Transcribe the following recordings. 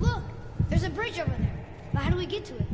Look! There's a bridge over there. But how do we get to it?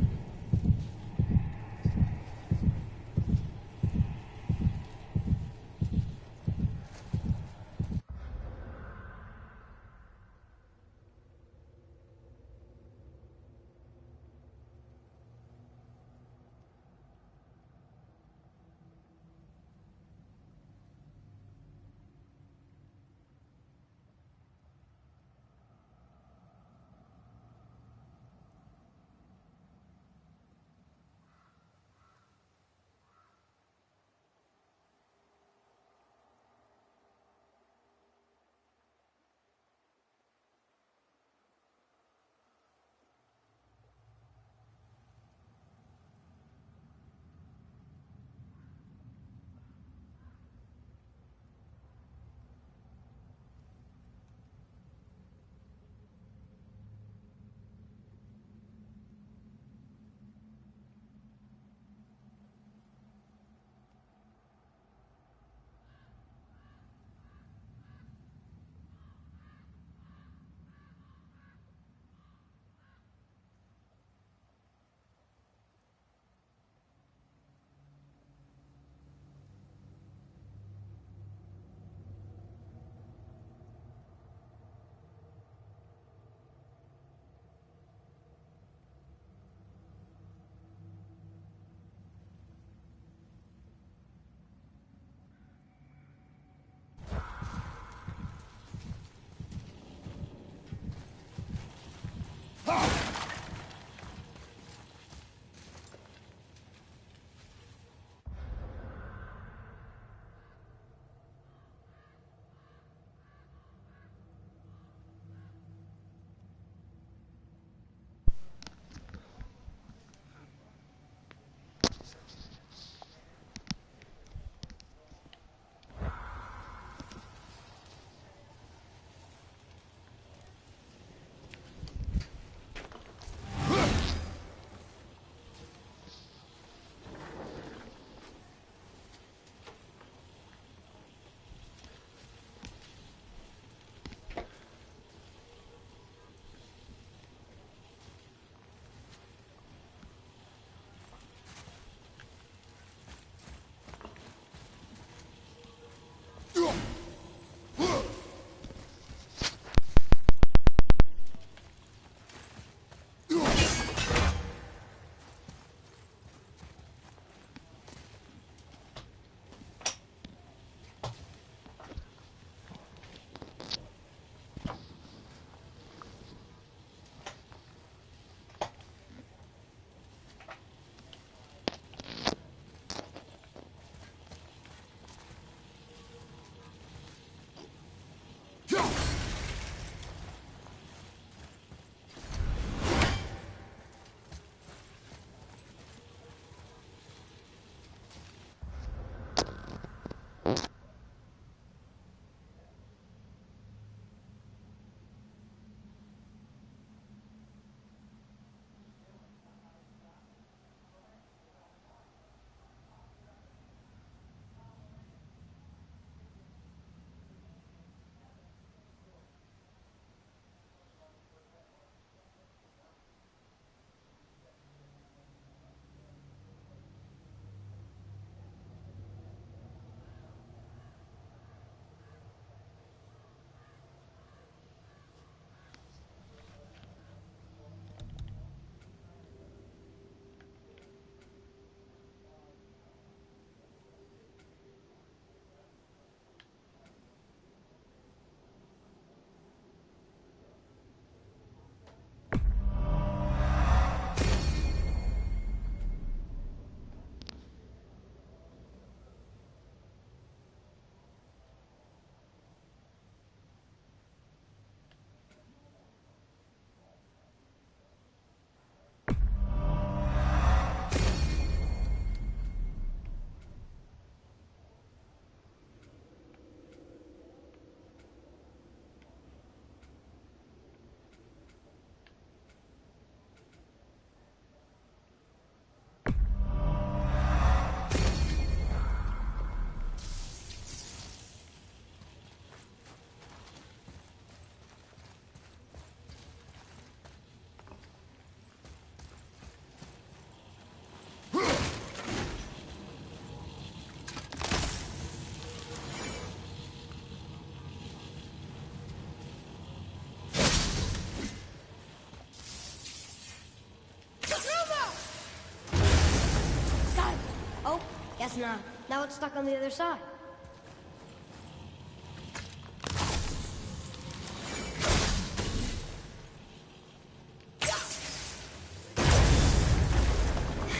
not. Now it's stuck on the other side.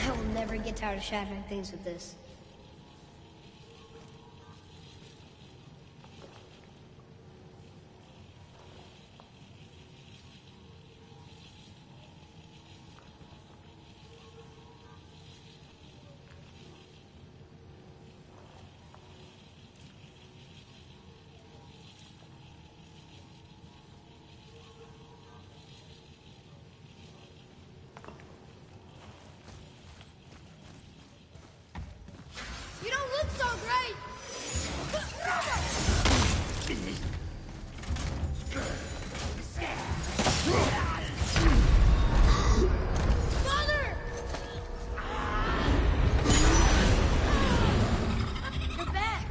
I will never get tired of shattering things with this. You don't look so great! Father! You're back!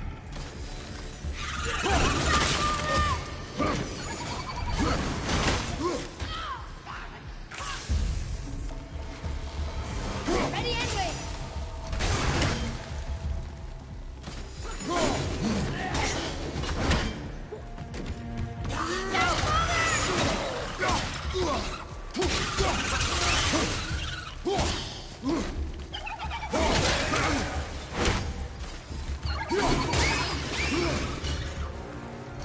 Ready and wait!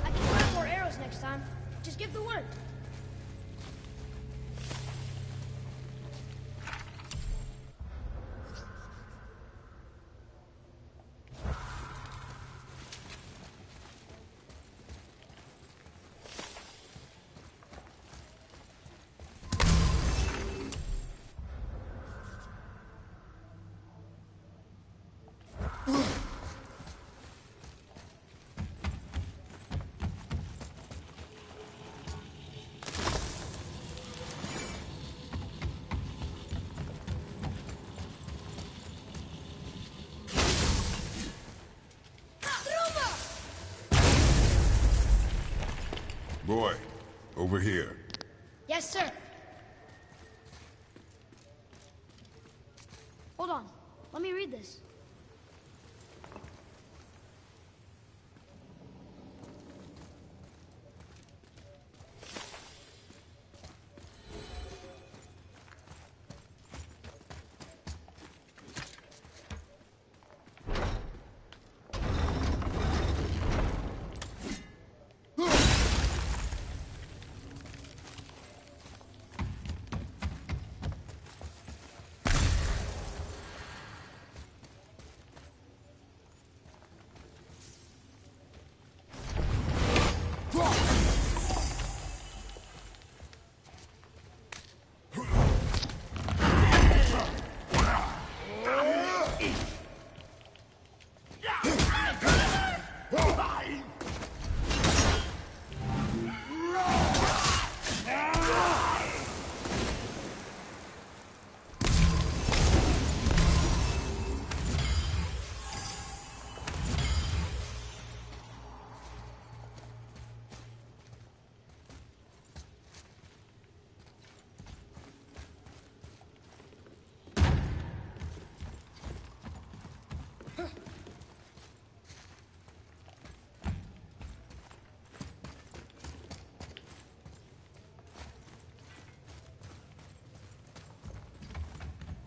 I can find more arrows next time. Just give the word. Boy, over here. Yes, sir. Hold on. Let me read this.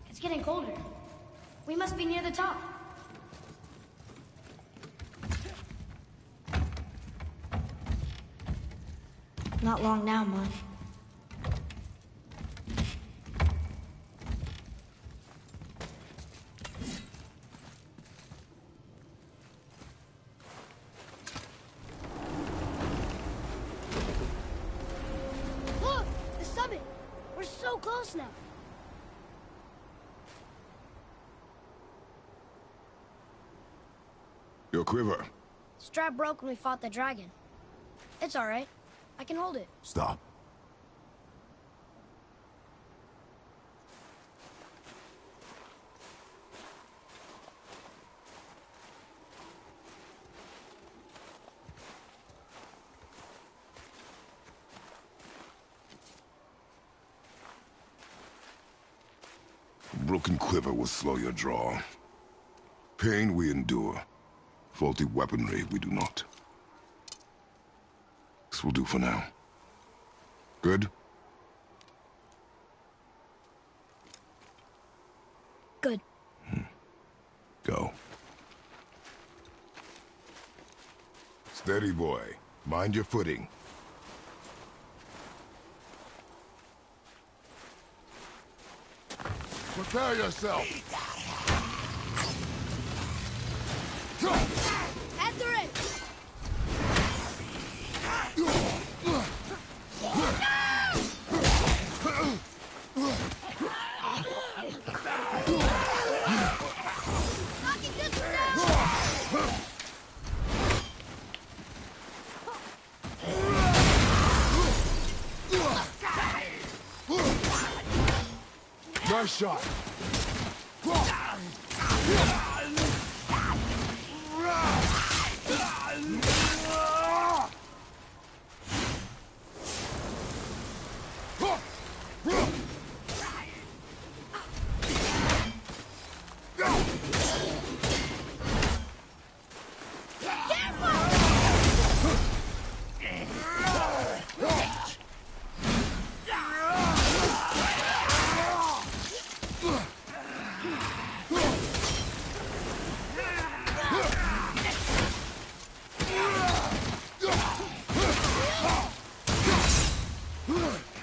It's getting colder. We must be near the top. Not long now, Mom. Look! The summit! We're so close now. Your quiver. Strap broke when we fought the dragon. It's all right. I can hold it. Stop. Broken quiver will slow your draw. Pain we endure. Faulty weaponry we do not. This will do for now. Good? Good. Go. Steady, boy. Mind your footing. Prepare yourself! After it! Knocking this down! Nice shot!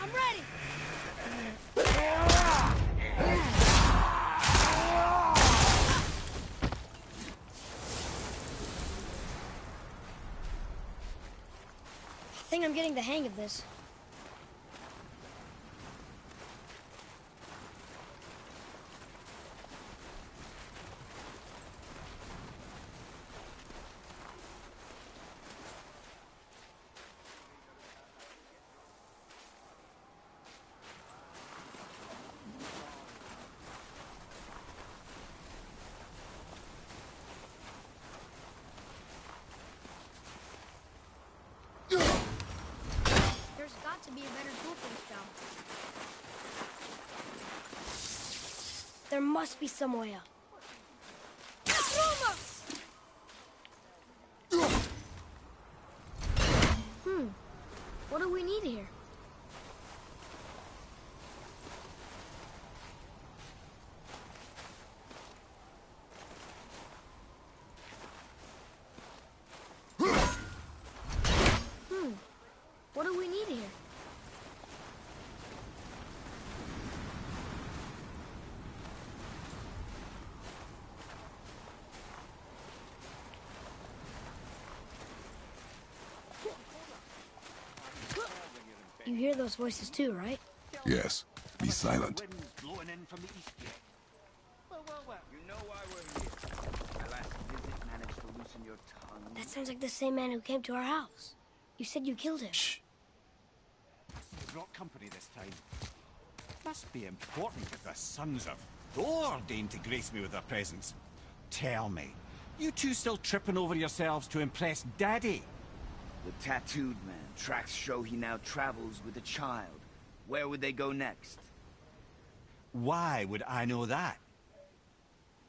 I'm ready! I think I'm getting the hang of this. There's got to be a better tool for this job. There must be some way up. What do we need here? What do we need here? You hear those voices too, right? Yes. Be silent. Wind's blowing in from the east yet. Well. You know why we're here. My last visit managed to loosen your tongue. That sounds like the same man who came to our house. You said you killed him. Shh. You brought company this time. Must be important if the sons of Thor deign to grace me with their presence. Tell me, you two still tripping over yourselves to impress Daddy? The tattooed man. Tracks show he now travels with a child. Where would they go next? Why would I know that?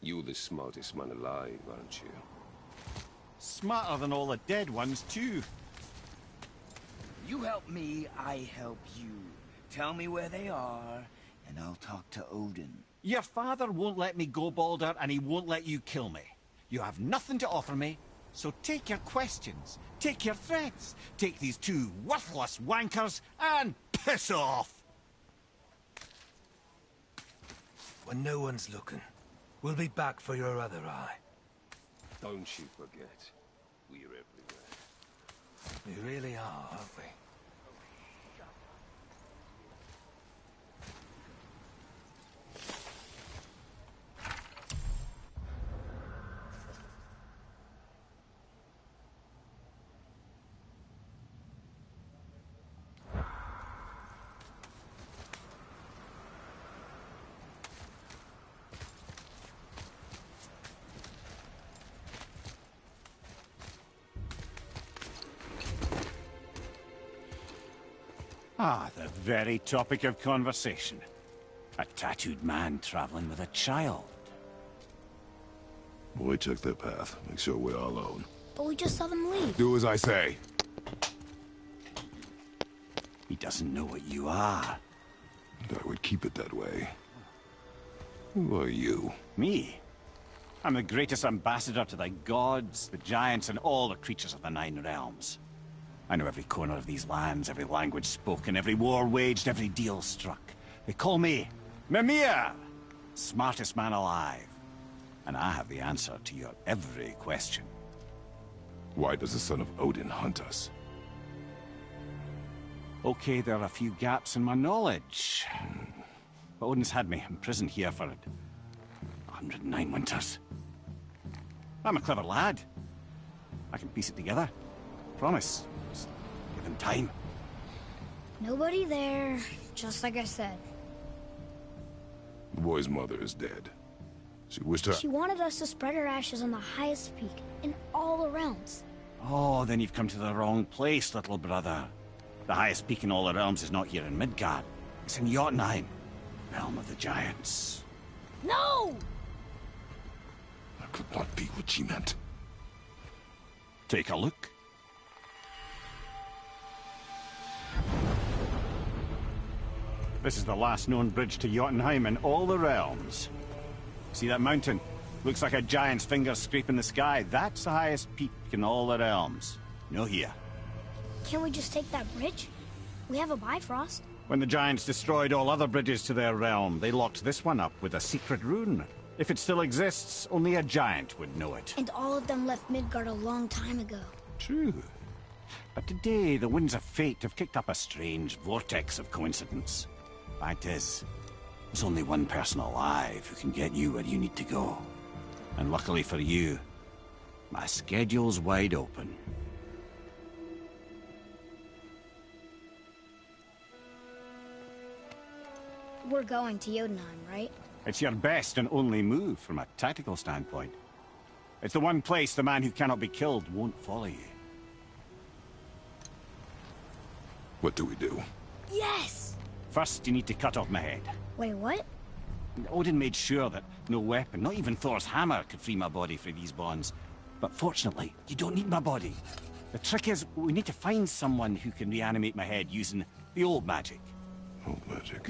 You're the smartest man alive, aren't you? Smarter than all the dead ones, too. You help me, I help you. Tell me where they are, and I'll talk to Odin. Your father won't let me go, Baldur, and he won't let you kill me. You have nothing to offer me, so take your questions, take your threats, take these two worthless wankers, and piss off! When no one's looking, we'll be back for your other eye. Don't you forget, we're everywhere. We really are, aren't we? Ah, the very topic of conversation. A tattooed man traveling with a child. Boy, check their path. Make sure we're all alone. But we just saw them leave. Do as I say. He doesn't know what you are. And I would keep it that way. Who are you? Me? I'm the greatest ambassador to the gods, the giants, and all the creatures of the Nine Realms. I know every corner of these lands, every language spoken, every war waged, every deal struck. They call me Mimir, smartest man alive. And I have the answer to your every question. Why does the son of Odin hunt us? Okay, there are a few gaps in my knowledge. But Odin's had me imprisoned here for 109 winters. I'm a clever lad. I can piece it together. Promise. Just give him time. Nobody there, just like I said. The boy's mother is dead. She wished her... She wanted us to spread her ashes on the highest peak in all the realms. Oh, then you've come to the wrong place, little brother. The highest peak in all the realms is not here in Midgard. It's in Jotunheim, realm of the giants. No! That could not be what she meant. Take a look. This is the last known bridge to Jotunheim in all the realms. See that mountain? Looks like a giant's finger scraping the sky. That's the highest peak in all the realms. No here. Can't we just take that bridge? We have a Bifrost. When the giants destroyed all other bridges to their realm, they locked this one up with a secret rune. If it still exists, only a giant would know it. And all of them left Midgard a long time ago. True. But today, the winds of fate have kicked up a strange vortex of coincidence. Fact is, there's only one person alive who can get you where you need to go. And luckily for you, my schedule's wide open. We're going to Jotunheim, right? It's your best and only move from a tactical standpoint. It's the one place the man who cannot be killed won't follow you. What do we do? Yes! First, you need to cut off my head. Wait, what? Odin made sure that no weapon, not even Thor's hammer, could free my body from these bonds. But fortunately, you don't need my body. The trick is, we need to find someone who can reanimate my head using the old magic. Old magic.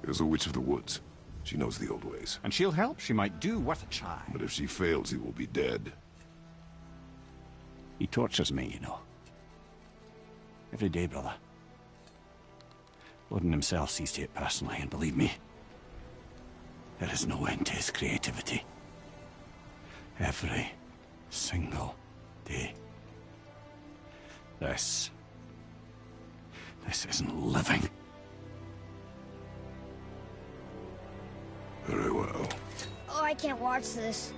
There's a witch of the woods. She knows the old ways. And she'll help. She might do worth a try. But if she fails, he will be dead. He tortures me, you know. Every day, brother. Odin himself sees to it personally, and believe me, there is no end to his creativity. Every single day. This isn't living. Very well. Oh, I can't watch this.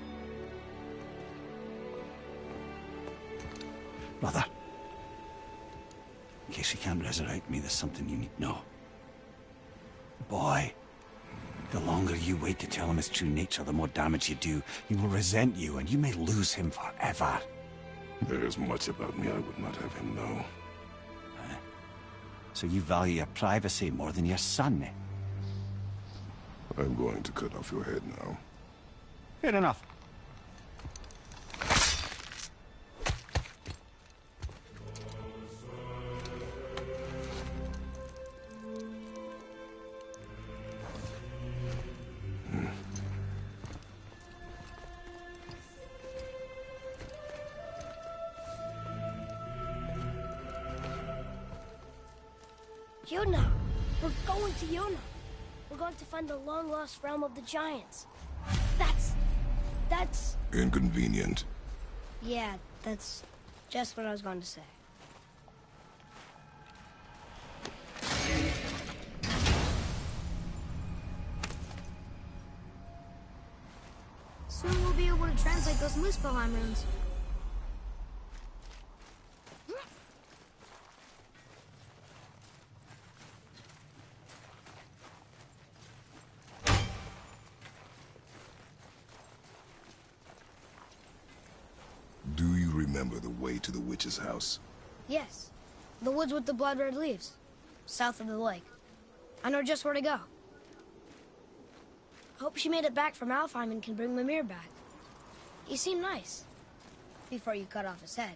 Brother, in case you can't resurrect me, there's something you need to know. Boy, the longer you wait to tell him his true nature, the more damage you do. He will resent you, and you may lose him forever. There is much about me I would not have him know. So you value your privacy more than your son, eh? I'm going to cut off your head now. Fair enough. Yona! We're going to Yona! We're going to find the long-lost realm of the giants. That's... Inconvenient. Yeah, that's just what I was going to say. Soon we'll be able to translate those Muspelheim runes. Do you remember the way to the witch's house? Yes. The woods with the blood-red leaves. South of the lake. I know just where to go. Hope she made it back from Alfheim and can bring Mimir back. He seemed nice. Before you cut off his head.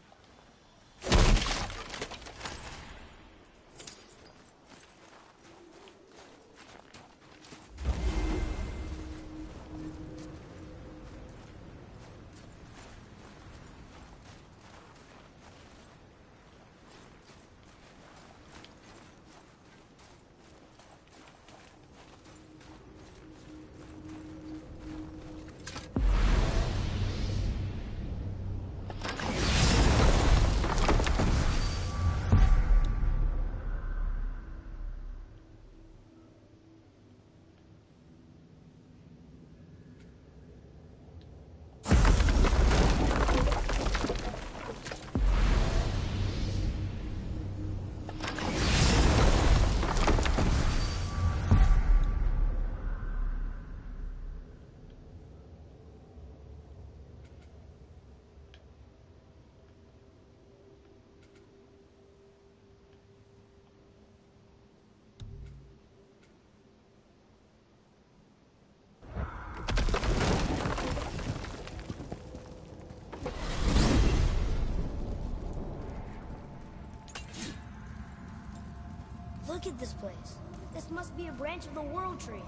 Look at this place. This must be a branch of the World Tree.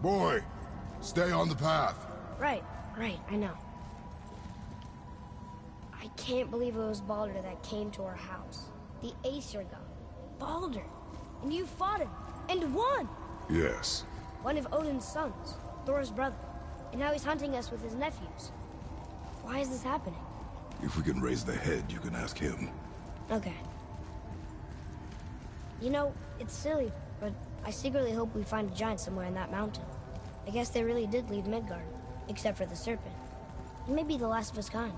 Boy, stay on the path. Right, I know. I can't believe it was Baldur that came to our house. The Aesir god. Baldur. And you fought him. And won! Yes. One of Odin's sons. Thor's brother. And now he's hunting us with his nephews. Why is this happening? If we can raise the head, you can ask him. Okay. You know, it's silly, but I secretly hope we find a giant somewhere in that mountain. I guess they really did leave Midgard, except for the serpent. He may be the last of his kind.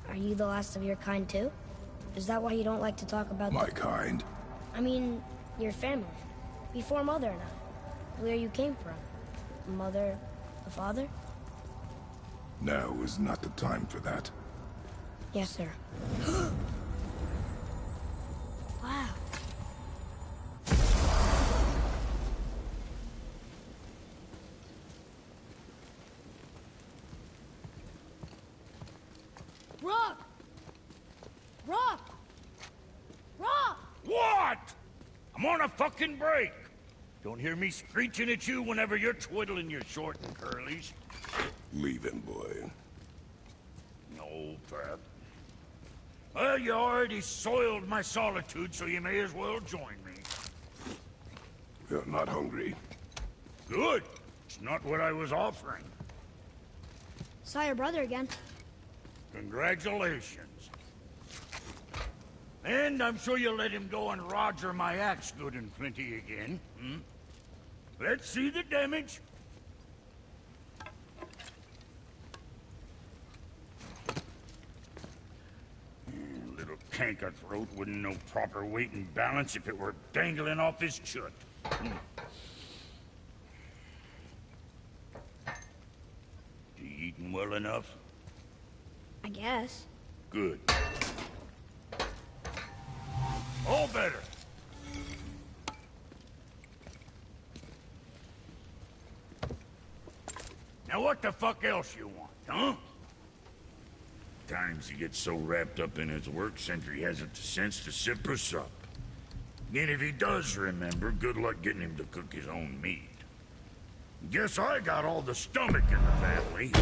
Are you the last of your kind too? Is that why you don't like to talk about My kind? I mean, your family. Before Mother and I. Where you came from. Mother, the father? Now is not the time for that. Yes, sir. Wow. Rock! Rock! Rock! What? I'm on a fucking break. Don't hear me screeching at you whenever you're twiddling your short and curlies. Leave him, boy. No, Pat. Well, you already soiled my solitude, so you may as well join me. You're not hungry. Good. It's not what I was offering. Saw your brother again. Congratulations. And I'm sure you'll let him go and Roger my axe good and plenty again. Hmm? Let's see the damage. Little canker throat wouldn't know proper weight and balance if it were dangling off his chut. You eating well enough? I guess. Good. All better. Now what the fuck else you want, huh? Times he gets so wrapped up in his work, Sentry hasn't the sense to sip or sup. And if he does remember, good luck getting him to cook his own meat. Guess I got all the stomach in the family.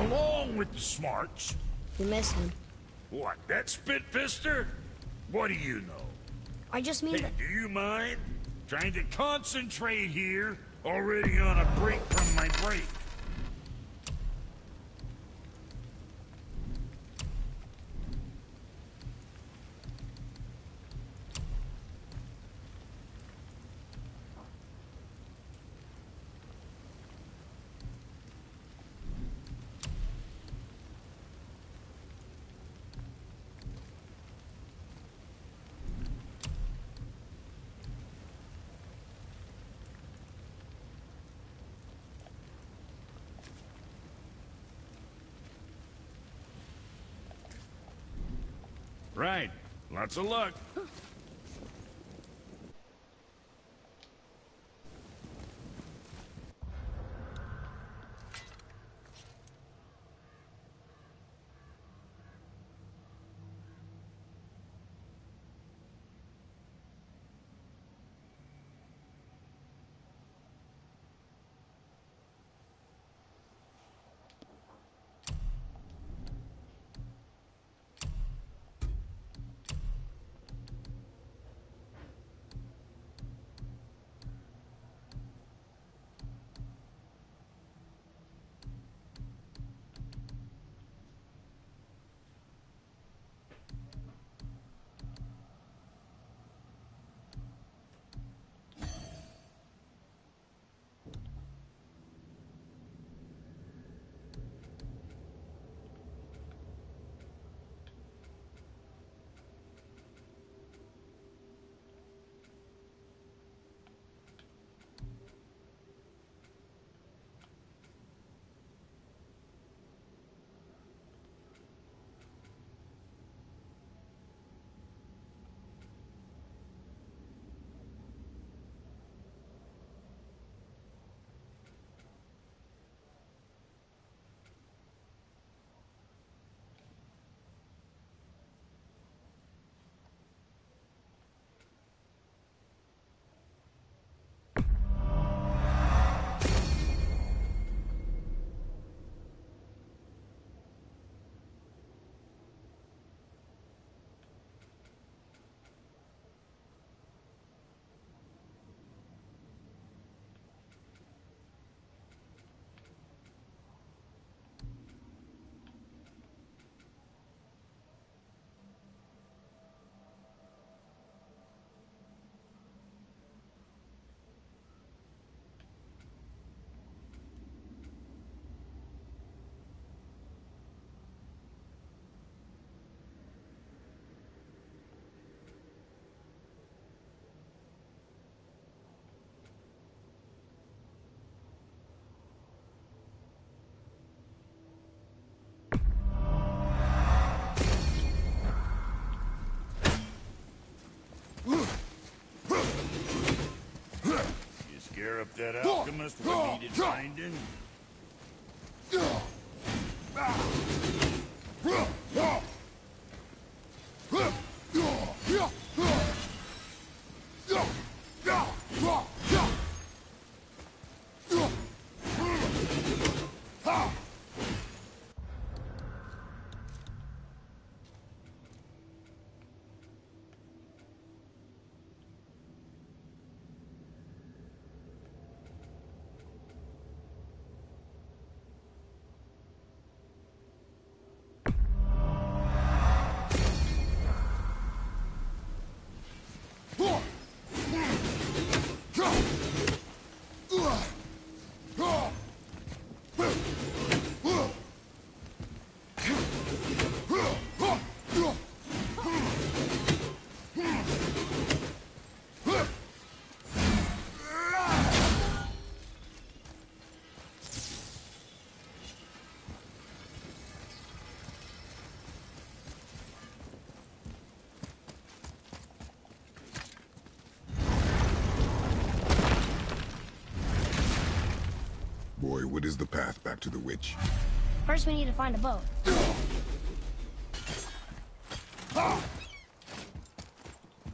Along with the smarts. You miss him. What, that spit-fister? What do you know? I just mean Hey, that... do you mind? Trying to concentrate here, already on a break from my break. Right. Lots of luck. up that alchemist we needed finding? Boy, what is the path back to the witch? First, we need to find a boat. Oh,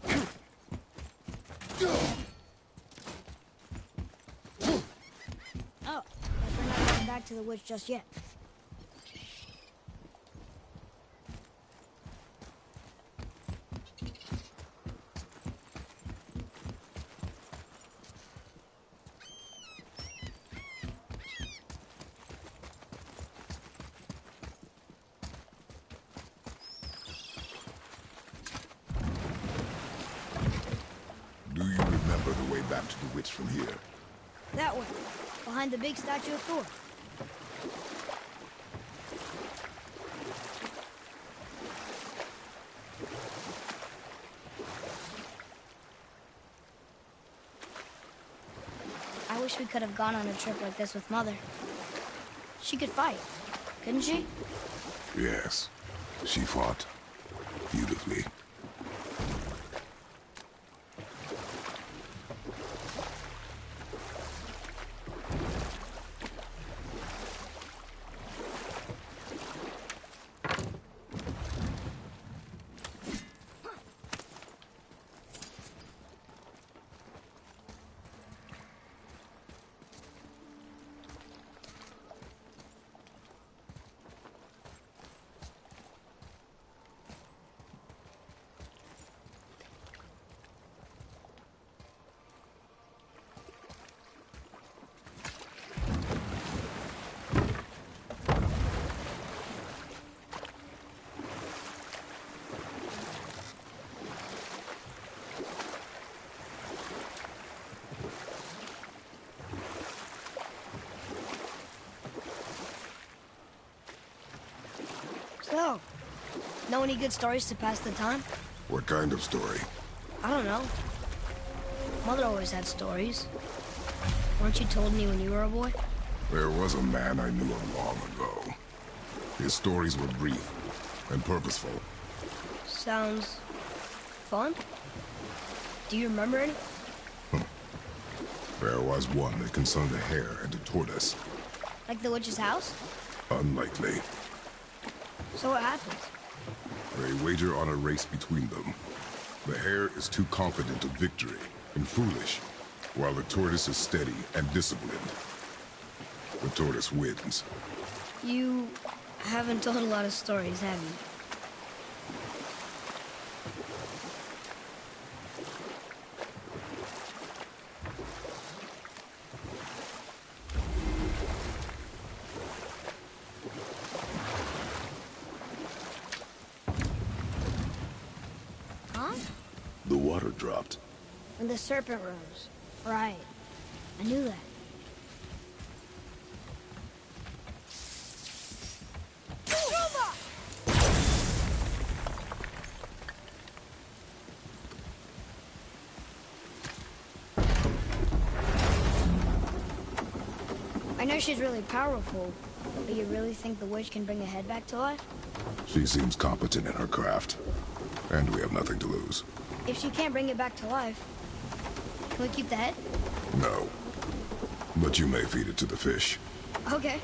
guess we're not going back to the witch just yet. Do you remember the way back to the witch from here? That way, behind the big statue of Thor. I wish we could have gone on a trip like this with Mother. She could fight, couldn't she? Yes. She fought beautifully. So, know any good stories to pass the time? What kind of story? I don't know. Mother always had stories. Weren't you told me when you were a boy? There was a man I knew long ago. His stories were brief and purposeful. Sounds fun. Do you remember any? There was one that concerned a hare and a tortoise. Like the witch's house? Unlikely. So what happens? They wager on a race between them. The hare is too confident of victory and foolish, while the tortoise is steady and disciplined. The tortoise wins. You haven't told a lot of stories, have you? Huh? The water dropped. When the serpent rose. Right. I knew that. I know she's really powerful, but you really think the witch can bring a head back to life? She seems competent in her craft, and we have nothing to lose. If she can't bring it back to life, can we keep the head? No. But you may feed it to the fish. Okay.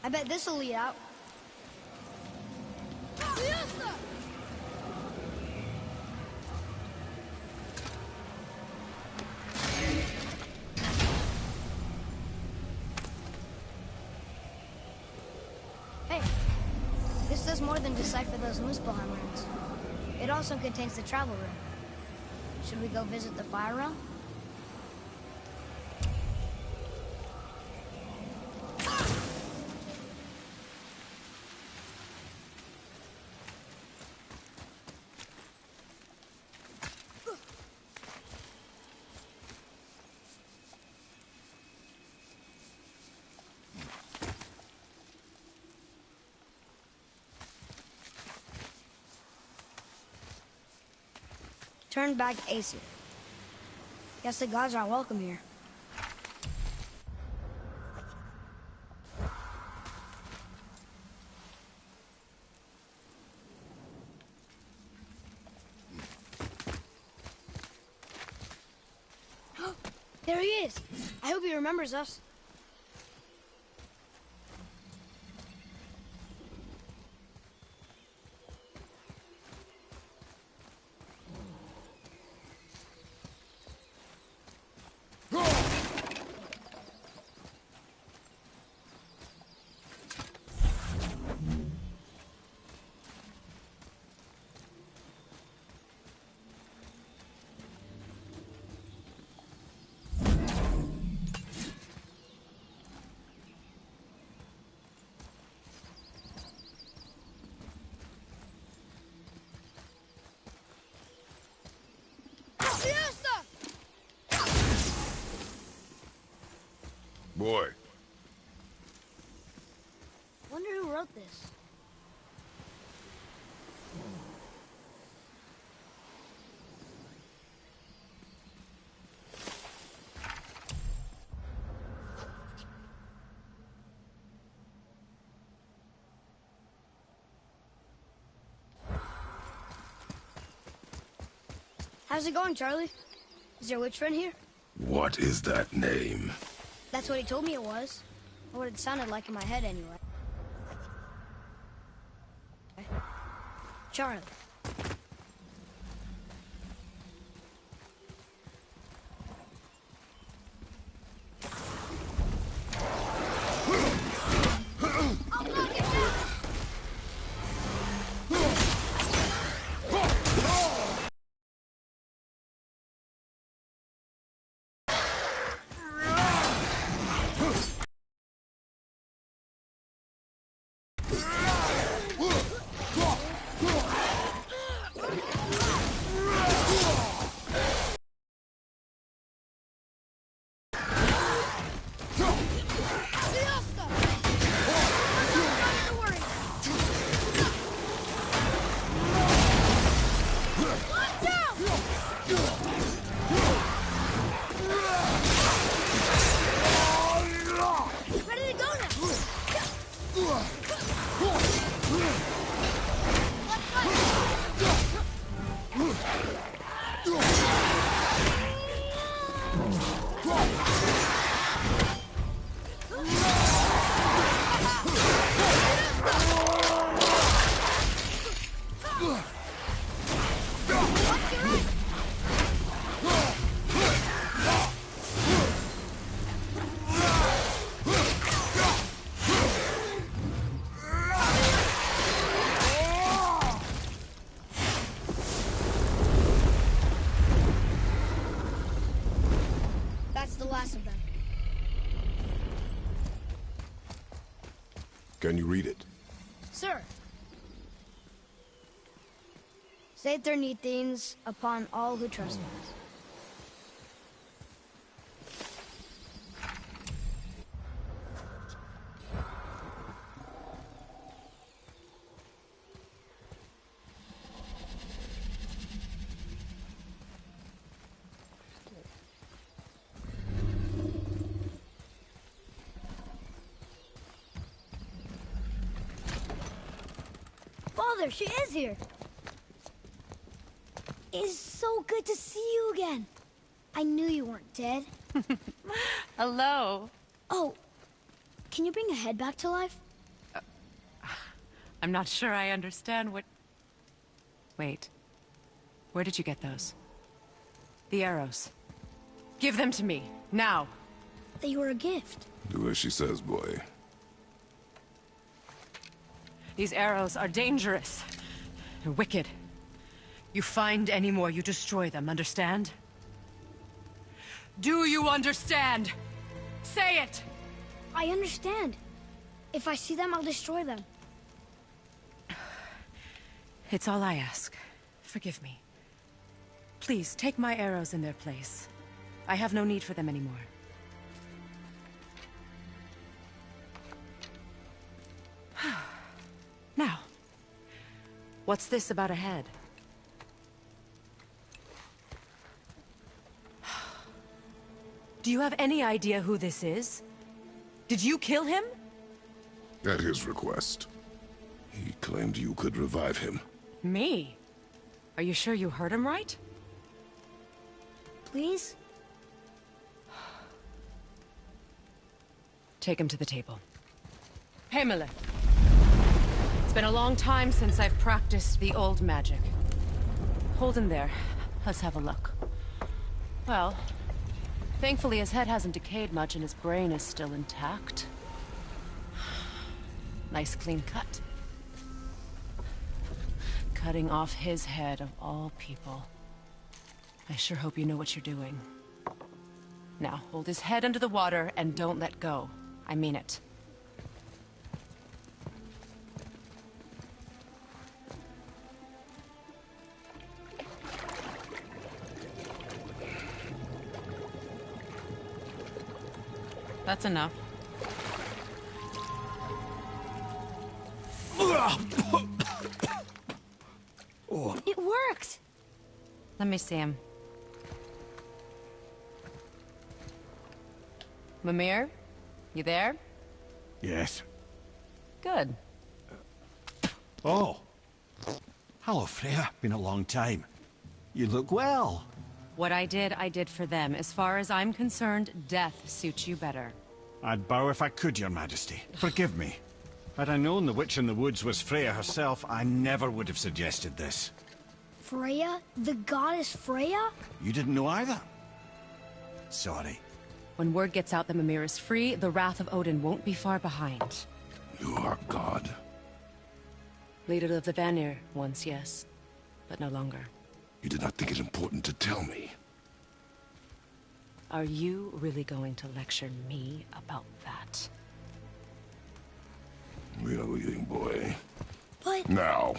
I bet this'll lead out. Hey, this does more than decipher those Muspelheim runes. It also contains the travel rune. Should we go visit the Fire Realm? Turn back Aesir. Guess the gods aren't welcome here. There he is. I hope he remembers us. Boy. Wonder who wrote this. How's it going, Charlie? Is your witch friend here? What is that name? That's what he told me it was. Or what it sounded like in my head, anyway. Charlie. I'll knock it down! Of them. Can you read it? Sir. Saith Neithines upon all who trust us. Father, she is here. It's so good to see you again. I knew you weren't dead. Hello. Oh, can you bring a head back to life? I'm not sure I understand what... Wait. Where did you get those? The arrows. Give them to me, now. They were a gift. Do as she says, boy. These arrows are dangerous. They're wicked. You find any more, you destroy them, understand? Do you understand? Say it! I understand. If I see them, I'll destroy them. It's all I ask. Forgive me. Please, take my arrows in their place. I have no need for them anymore. Now, what's this about a head? Do you have any idea who this is? Did you kill him? At his request. He claimed you could revive him. Me? Are you sure you heard him right? Please? Take him to the table. Pamela. It's been a long time since I've practiced the old magic. Hold him there. Let's have a look. Well, thankfully his head hasn't decayed much and his brain is still intact. Nice clean cut. Cutting off his head of all people. I sure hope you know what you're doing. Now, hold his head under the water and don't let go. I mean it. That's enough. It worked! Let me see him. Mimir? You there? Yes. Good. Oh. Hello, Freya. Been a long time. You look well. What I did for them. As far as I'm concerned, death suits you better. I'd bow if I could, Your Majesty. Forgive me. Had I known the witch in the woods was Freya herself, I never would have suggested this. Freya? The goddess Freya? You didn't know either? Sorry. When word gets out that Mimir is free, the wrath of Odin won't be far behind. You are God. Leader of the Vanir, once yes, but no longer. You did not think it important to tell me. Are you really going to lecture me about that? We are leaving, boy. But... Now.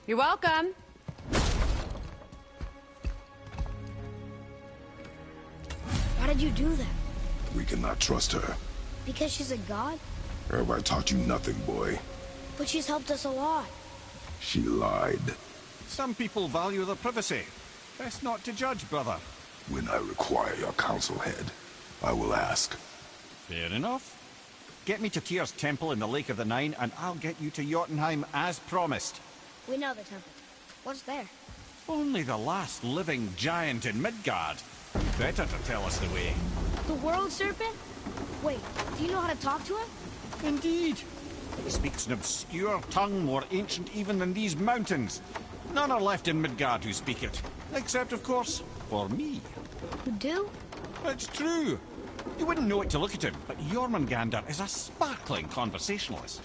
You're welcome. Why did you do that? We cannot trust her. Because she's a god? Have I taught you nothing, boy? But she's helped us a lot. She lied. Some people value their privacy. Best not to judge, brother. When I require your counsel, head, I will ask. Fair enough. Get me to Tyr's temple in the Lake of the Nine, and I'll get you to Jotunheim as promised. We know the temple. What's there? Only the last living giant in Midgard. Better to tell us the way. The World Serpent? Wait, do you know how to talk to him? Indeed. He speaks an obscure tongue more ancient even than these mountains. None are left in Midgard who speak it. Except, of course, for me. You do? It's true. You wouldn't know it to look at him, but Jormungandr is a sparkling conversationalist.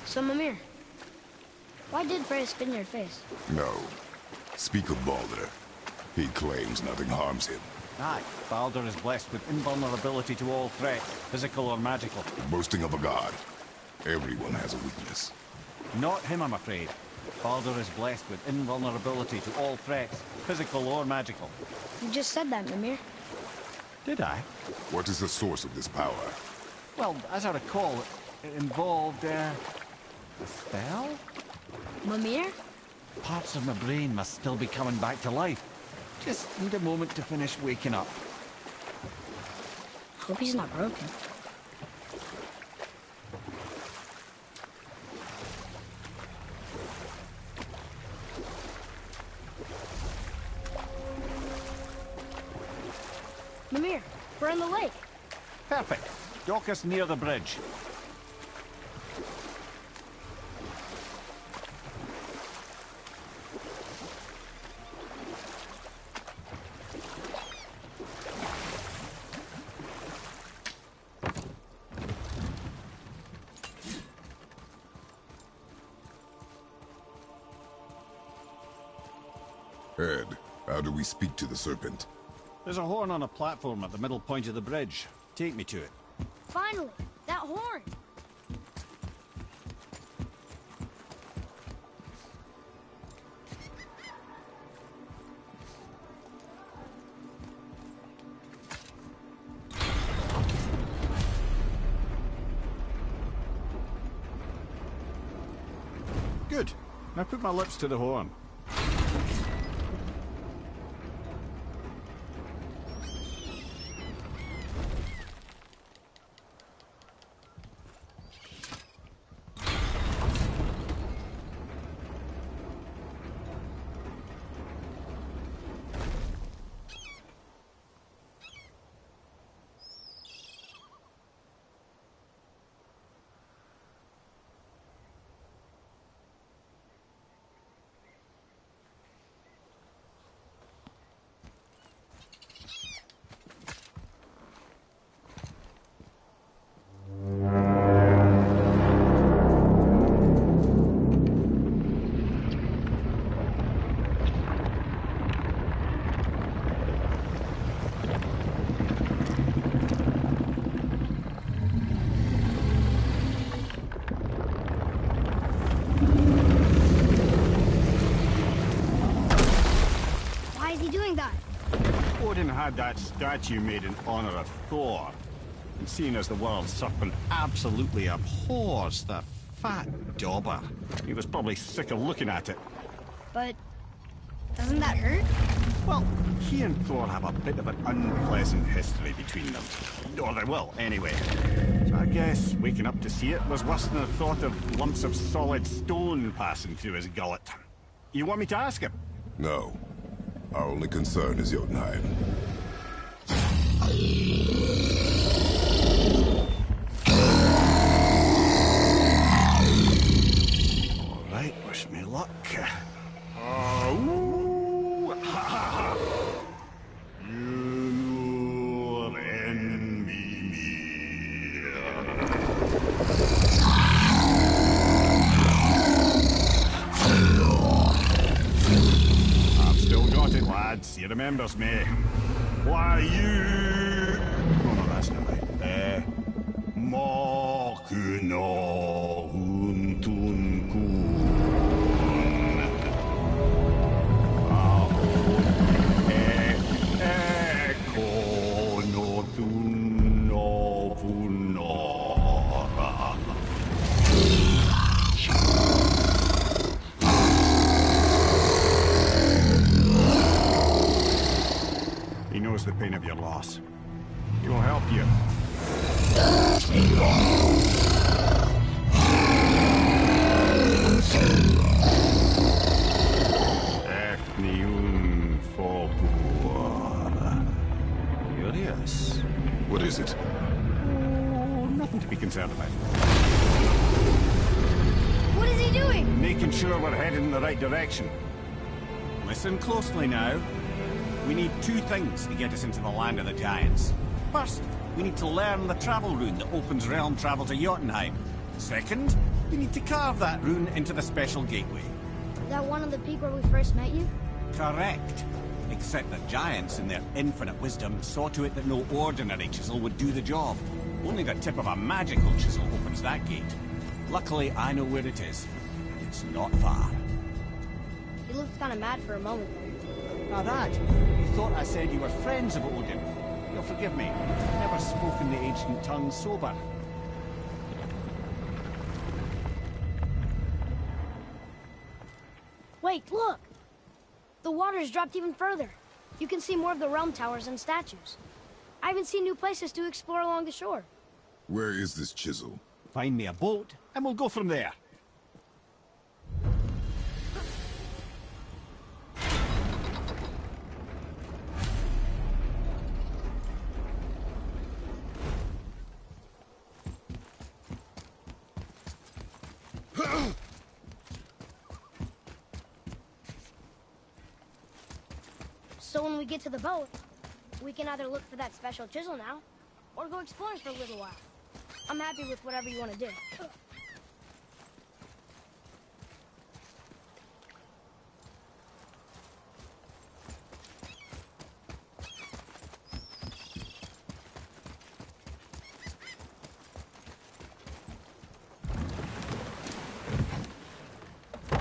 So, Mimir, why did Freya spit in your face? No. Speak of Baldur. He claims nothing harms him. Aye, Baldur is blessed with invulnerability to all threats, physical or magical. Boasting of a god. Everyone has a weakness. Not him, I'm afraid. Baldur is blessed with invulnerability to all threats, physical or magical. You just said that, Mimir. Did I? What is the source of this power? Well, as I recall, it involved, a spell? Mimir? Parts of my brain must still be coming back to life. Just need a moment to finish waking up. Hope he's not broken. Mimir, we're in the lake. Perfect. Dock us near the bridge. Ed, how do we speak to the serpent? There's a horn on a platform at the middle point of the bridge. Take me to it. Finally, that horn. Good. Now put my lips to the horn. Odin had that statue made in honor of Thor. And seeing as the world serpent absolutely abhors the fat dauber, he was probably sick of looking at it. But doesn't that hurt? Well, he and Thor have a bit of an unpleasant history between them. Or they will, anyway. So I guess waking up to see it was worse than the thought of lumps of solid stone passing through his gullet. You want me to ask him? No. Our only concern is Jotunheim. All right, wish me luck. Ooh, ha, ha, ha. You envy me. I've still got it, lads. He remembers me. Why, you... Oh, no, that's not right. Mokuno Huntun Kun. Eko no Tuno Punora. He knows the pain of your loss. He will help you. Efniun Fokuar. Curious. What is it? Oh, nothing to be concerned about. What is he doing? Making sure we're headed in the right direction. Listen closely now. We need two things to get us into the land of the giants. First, we need to learn the travel rune that opens realm travel to Jotunheim. Second, we need to carve that rune into the special gateway. That one on the peak where we first met you? Correct. Except that giants, in their infinite wisdom, saw to it that no ordinary chisel would do the job. Only the tip of a magical chisel opens that gate. Luckily, I know where it is. It's not far. You looked kind of mad for a moment there. Now that, you thought I said you were friends of Odin. You'll forgive me. I've never spoken the ancient tongue sober. Wait, look! The water's dropped even further. You can see more of the realm towers and statues. I even see new places to explore along the shore. Where is this chisel? Find me a boat, and we'll go from there. So when we get to the boat, we can either look for that special chisel now, or go exploring for a little while. I'm happy with whatever you want to do.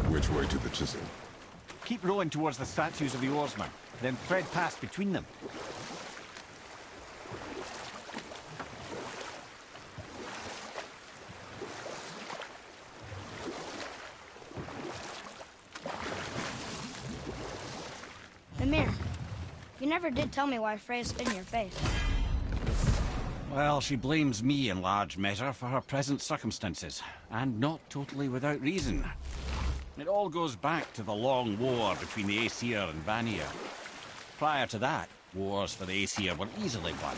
Which way to the chisel? Keep rowing towards the statues of the oarsmen, then thread past between them. Mimir, you never did tell me why Freya spit in your face. Well, she blames me in large measure for her present circumstances, and not totally without reason. It all goes back to the long war between the Aesir and Vanir. Prior to that, wars for the Aesir were easily won,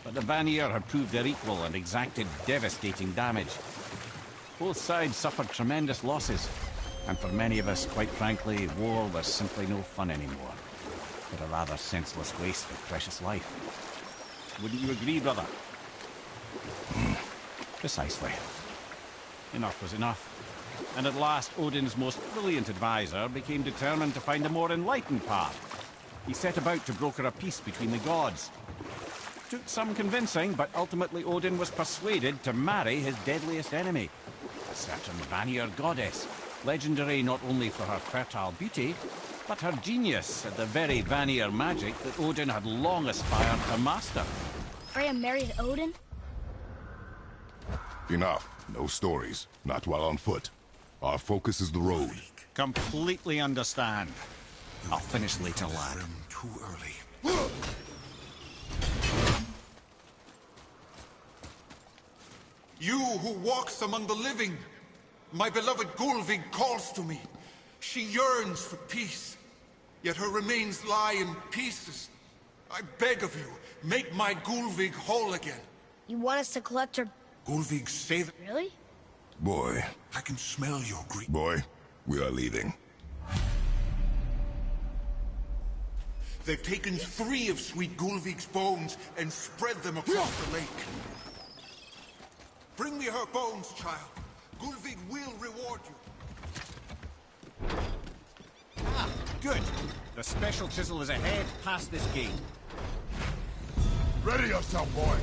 but the Vanir had proved their equal and exacted devastating damage. Both sides suffered tremendous losses, and for many of us, quite frankly, war was simply no fun anymore, but a rather senseless waste of precious life. Wouldn't you agree, brother? Precisely. Enough was enough. And at last, Odin's most brilliant advisor became determined to find a more enlightened path. He set about to broker a peace between the gods. Took some convincing, but ultimately Odin was persuaded to marry his deadliest enemy, a certain Vanir goddess, legendary not only for her fertile beauty, but her genius at the very Vanir magic that Odin had long aspired to master. Freya married Odin? Enough. No stories. Not while on foot. Our focus is the road. Completely understand. I'll finish later, lad. Too early. You who walks among the living, my beloved Gulvig calls to me. She yearns for peace, yet her remains lie in pieces. I beg of you, make my Gulvig whole again. You want us to collect her... Gulvig say that... Really? Boy. I can smell your grief. Boy, we are leaving. They've taken 3 of sweet Gulvig's bones and spread them across the lake. Bring me her bones, child. Gulvig will reward you. Ah, good. The special chisel is ahead past this gate. Ready yourself, boy.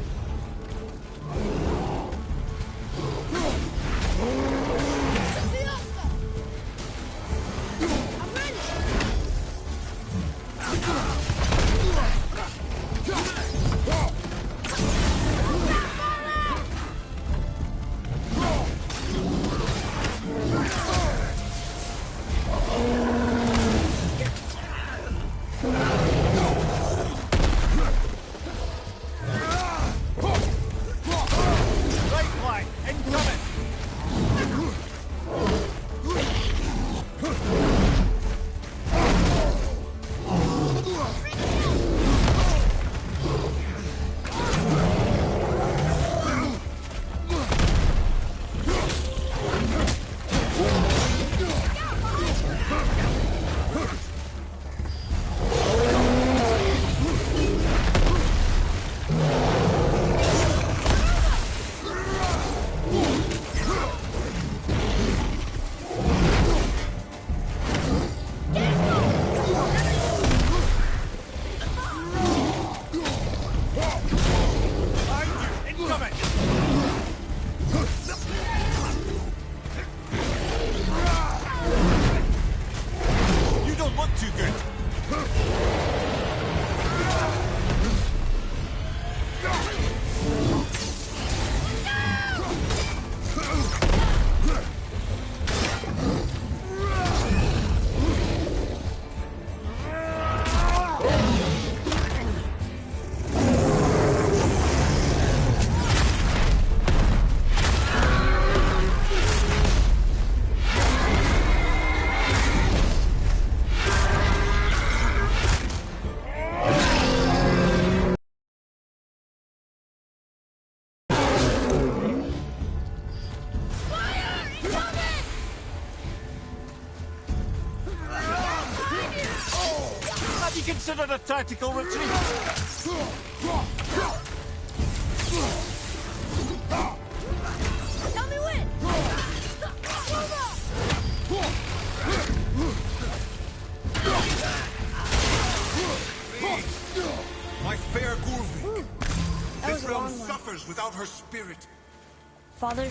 Considered a tactical retreat. Tell me when! My fair Gulvig. That was This a long realm one. suffers without her spirit. Father,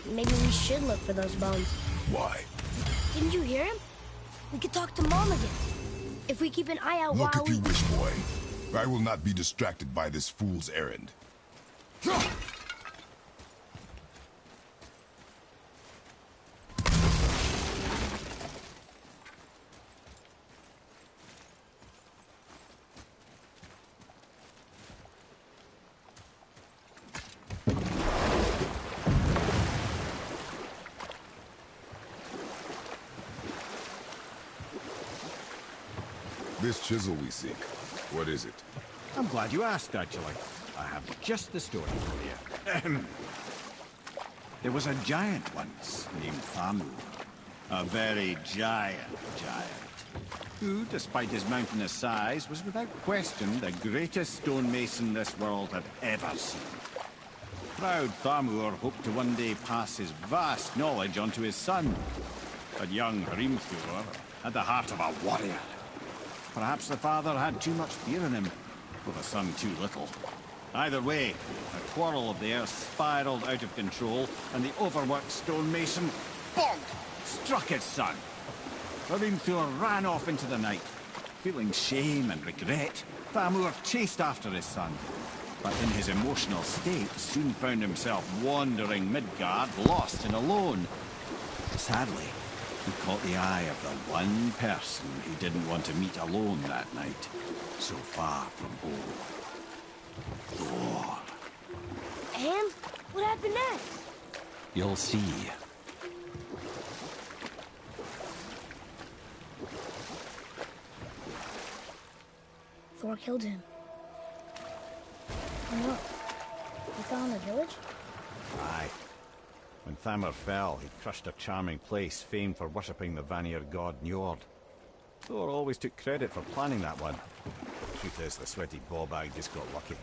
maybe we should look for those bones. Why? Didn't you hear him? We could talk to Mom again. If we keep an eye out Look while if you wish, boy. I will not be distracted by this fool's errand. This chisel we seek, what is it? I'm glad you asked, actually. I have just the story for you. There was a giant once named Thamur. A very giant, who, despite his mountainous size, was without question the greatest stonemason this world had ever seen. Proud Thamur hoped to one day pass his vast knowledge on to his son. But young Hrimthur had the heart of a warrior. Perhaps the father had too much fear in him, or the son too little. Either way, a quarrel of theirs spiraled out of control, and the overworked stonemason, bonk, struck his son. Hrimthur ran off into the night. Feeling shame and regret, Thamur chased after his son. But in his emotional state, soon found himself wandering Midgard, lost and alone. Sadly, he caught the eye of the one person he didn't want to meet alone that night, so far from home. Thor. And what happened next? You'll see. Thor killed him. Oh no. He fell in the village? Aye. When Thamur fell, he crushed a charming place famed for worshipping the Vanir god Njord. Thor always took credit for planning that one. Truth is, the sweaty ballbag just got lucky.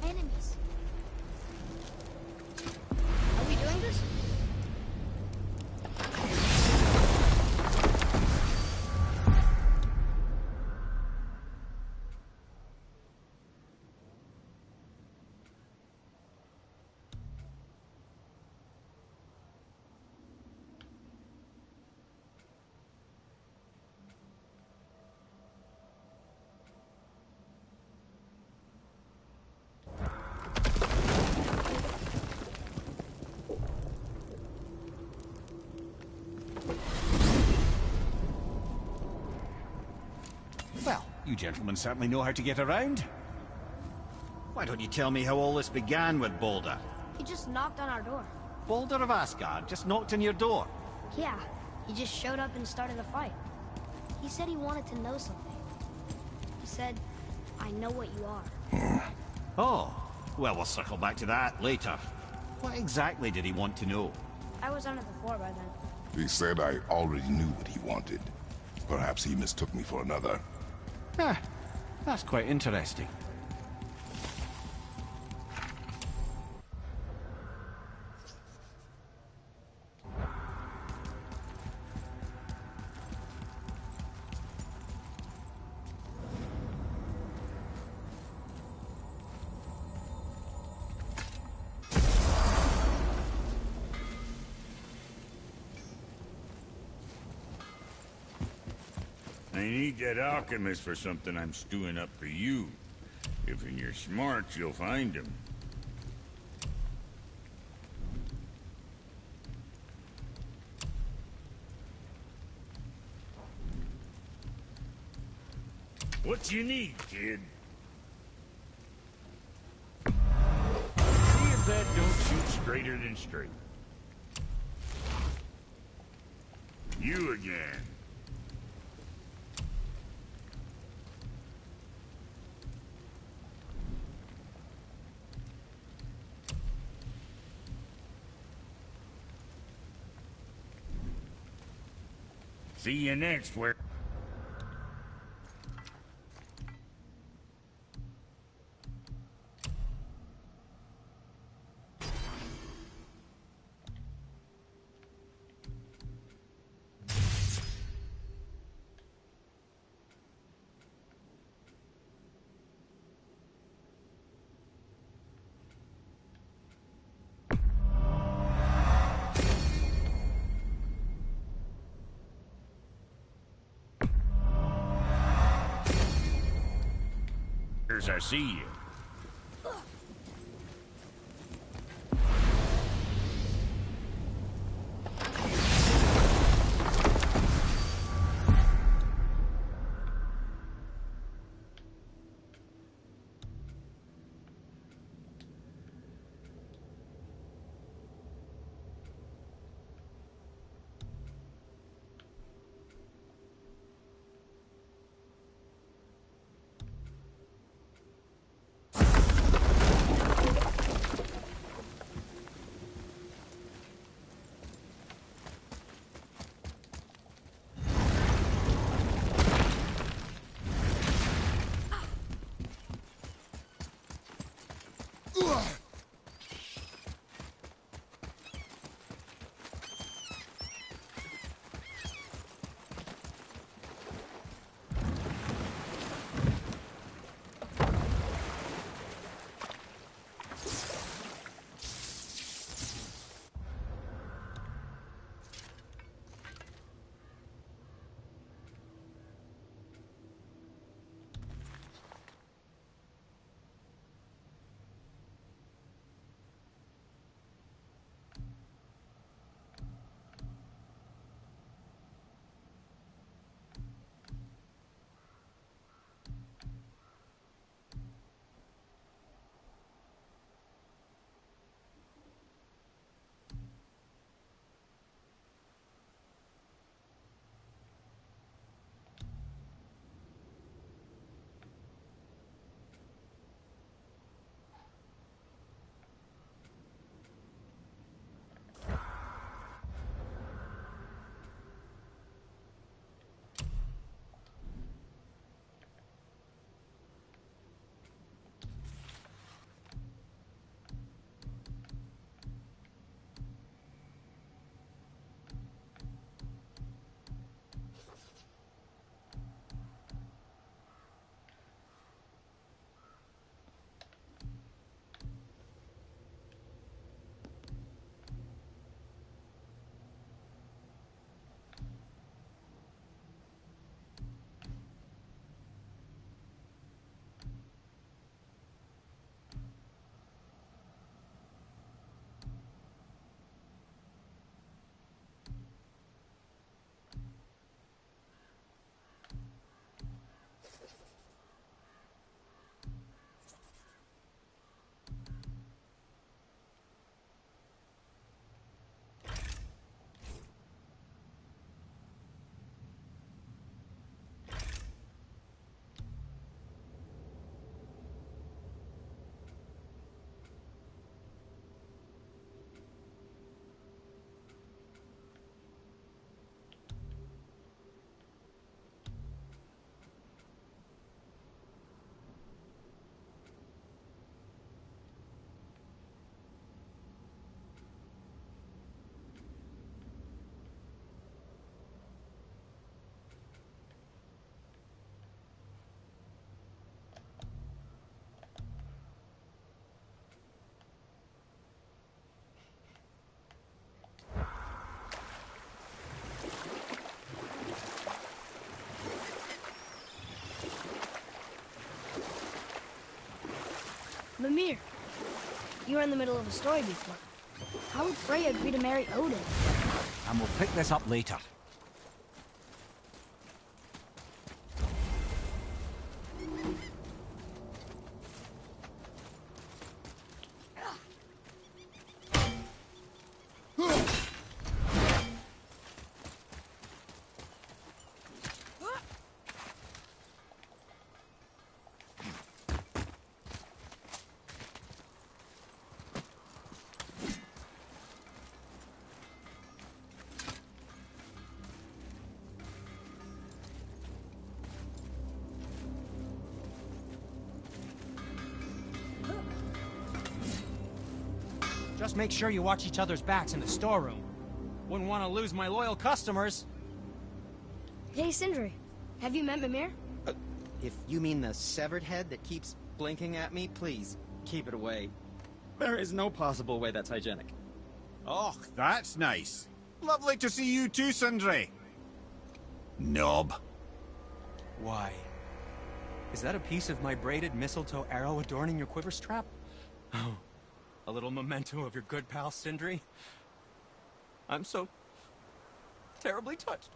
Enemies. Are we doing this? Well, you gentlemen certainly know how to get around. Why don't you tell me how all this began with Balder? He just knocked on our door. Balder of Asgard just knocked on your door. Yeah, he just showed up and started a fight. He said he wanted to know something. He said, I know what you are. Oh, well, we'll circle back to that later. What exactly did he want to know? I was under the floor by then. He said I already knew what he wanted. Perhaps he mistook me for another. Ah, that's quite interesting. I need that alchemist for something I'm stewing up for you. If in your smarts, you'll find him. What you need, kid? See if that don't shoot straighter than straight. You again. See you next, where... I see you. Mimir, you were in the middle of a story before. How would Freya agree to marry Odin? And we'll pick this up later. Just make sure you watch each other's backs in the storeroom. Wouldn't want to lose my loyal customers. Hey, Sindri. Have you met Mimir? If you mean the severed head that keeps blinking at me, please, keep it away. There is no possible way that's hygienic. Oh, that's nice. Lovely to see you too, Sindri. Knob. Why? Is that a piece of my braided mistletoe arrow adorning your quiver strap? Oh, a little memento of your good pal, Sindri? I'm so terribly touched.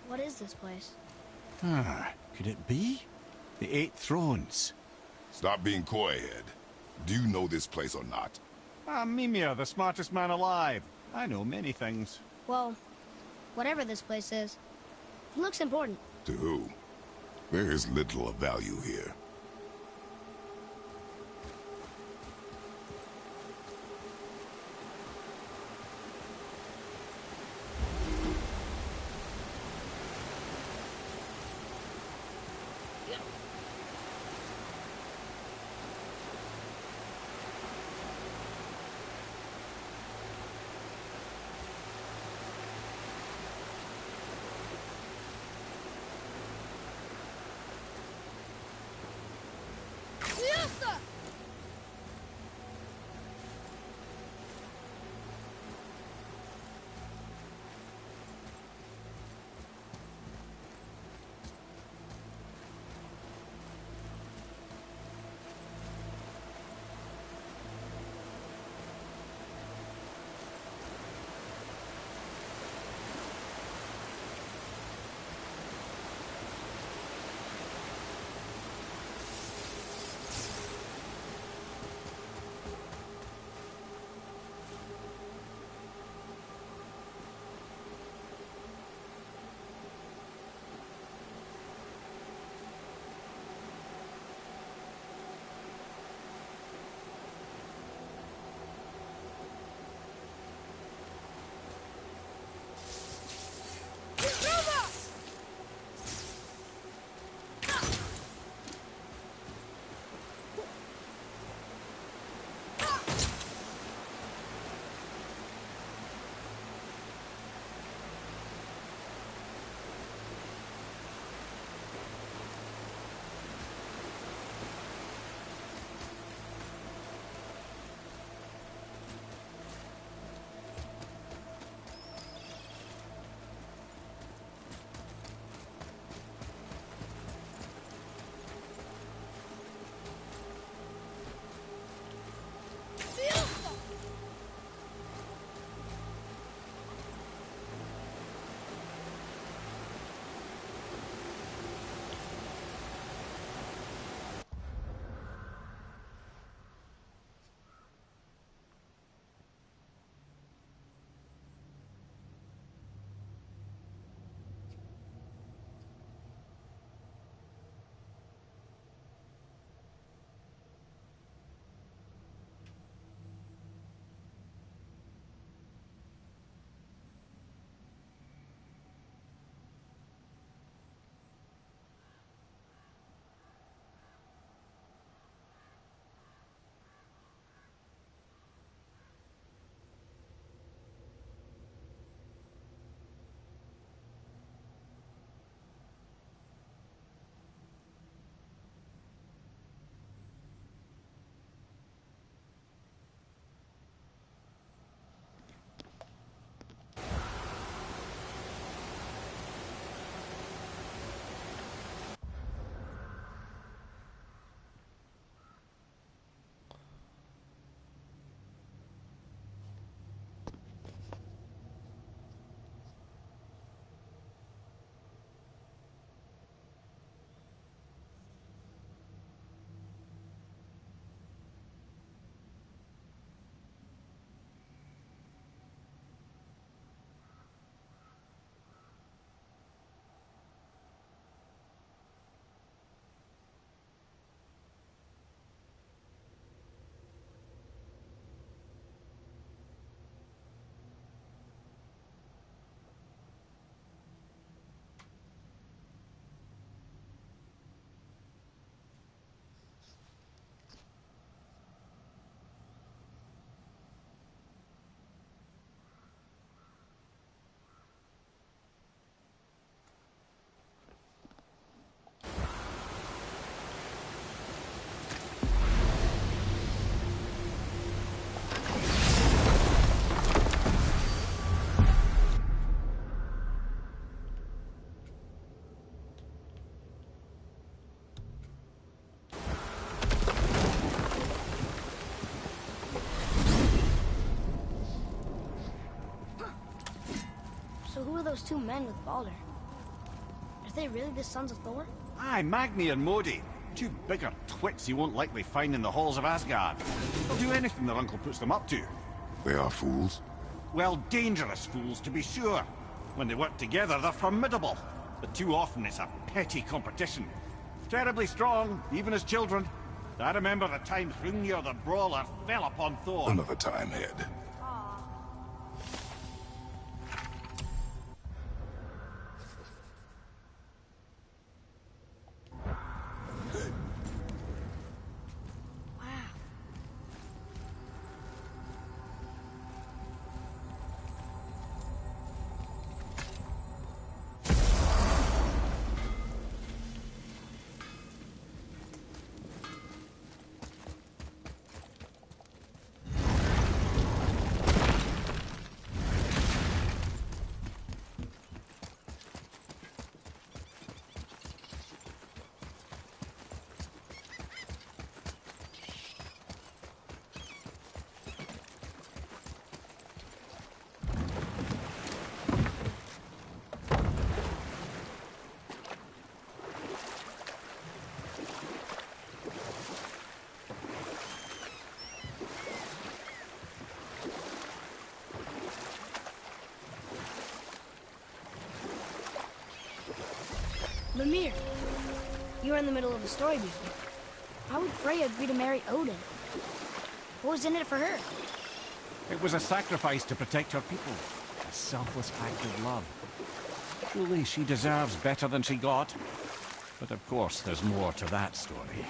What is this place? Could it be? The Eight Thrones. Stop being coy, Head. Do you know this place or not? I'm Mimir, the smartest man alive. I know many things. Well, whatever this place is, it looks important. To who? There is little of value here. those two men with Balder? Are they really the sons of Thor? Aye, Magni and Modi. Two bigger twits you won't likely find in the halls of Asgard. They'll do anything their uncle puts them up to. They are fools? Well, dangerous fools, to be sure. When they work together, they're formidable. But too often it's a petty competition. Terribly strong, even as children. I remember the time Hrungnir the Brawler fell upon Thor. Another time, Head. Mimir, you were in the middle of a story before. How would Freya agree to marry Odin? What was in it for her? It was a sacrifice to protect her people. A selfless act of love. Surely she deserves better than she got. But of course, there's more to that story.